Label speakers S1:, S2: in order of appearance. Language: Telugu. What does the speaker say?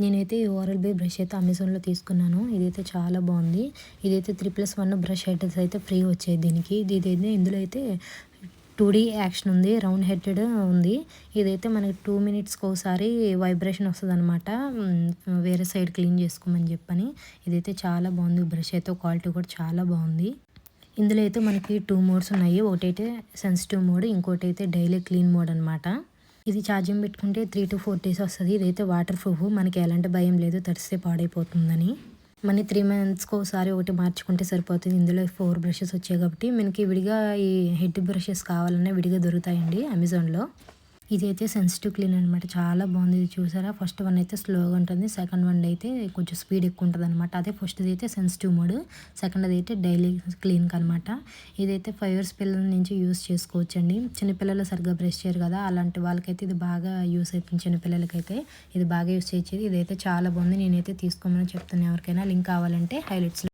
S1: నేనైతే ఈ ఓరల్ బీ బ్రష్ అయితే అమెజాన్‌లో తీసుకున్నాను. ఇదైతే చాలా బాగుంది. ఇదైతే 3+1 బ్రష్ హెడ్స్ అయితే ఫ్రీ వచ్చాయి దీనికి. ఇందులో అయితే 2D యాక్షన్ ఉంది. రౌండ్ హెడెడ్ ఉంది. ఇదైతే మనకి 2 మినిట్స్‌కి ఒకసారి వైబ్రేషన్ వస్తదనమాట. వేరే సైడ్ క్లీన్ చేసుకోమని చెప్పని. ఇదైతే చాలా బాగుంది. బ్రష్ అయితే క్వాలిటీ కూడా చాలా బాగుంది. ఇందులో అయితే మనకి 2 మోడ్స్ ఉన్నాయి. ఒకటైతే సెన్సిటివ్ మోడ్, ఇంకోటైతే డైలీ క్లీన్ మోడ్ అనమాట. ఇది ఛార్జింగ్ పెట్టుకుంటే 3-4 డేస్ వస్తది. ఇదైతే వాటర్ ప్రూఫ్. మనకి ఎలాంటి భయం లేదు తడిస్తే పాడైపోతుందని. మళ్ళీ 3 మంత్స్‌కి ఒకసారి ఒకటి మార్చుకుంటే సరిపోతుంది. ఇందులో 4 బ్రషెస్ వచ్చాయి కాబట్టి మనకి విడిగా ఈ హెడ్ బ్రషెస్ కావాలన్నా విడిగా దొరుకుతాయండి అమెజాన్‌లో. ఇదైతే సెన్సిటివ్ క్లీన్ అనమాట. చాలా బాగుంది. ఇది చూసారా, ఫస్ట్ వన్ అయితే స్లోగా ఉంటుంది. సెకండ్ వన్ అయితే కొంచెం స్పీడ్ ఎక్కువ ఉంటదనమాట. అదే ఫస్ట్‌ది అయితే సెన్సిటివ్ మోడ్. సెకండ్‌ది అయితే డైలీ క్లీన్‌కి అనమాట. ఇదైతే 5 ఇయర్స్ పిల్లల నుంచి యూజ్ చేసుకోవచ్చండి. చిన్నపిల్లలు సరిగ్గా బ్రష్ చేయరు కదా, అలాంటి వాళ్ళకైతే ఇది బాగా యూజ్ అవుతుంది. చిన్నపిల్లలకైతే ఇది బాగా యూజ్ చేయొచ్చు. ఇదైతే చాలా బాగుంది. నేనైతే తీసుకోమని చెప్తాను ఎవరికైనా. లింక్ కావాలంటే హైలైట్స్‌లో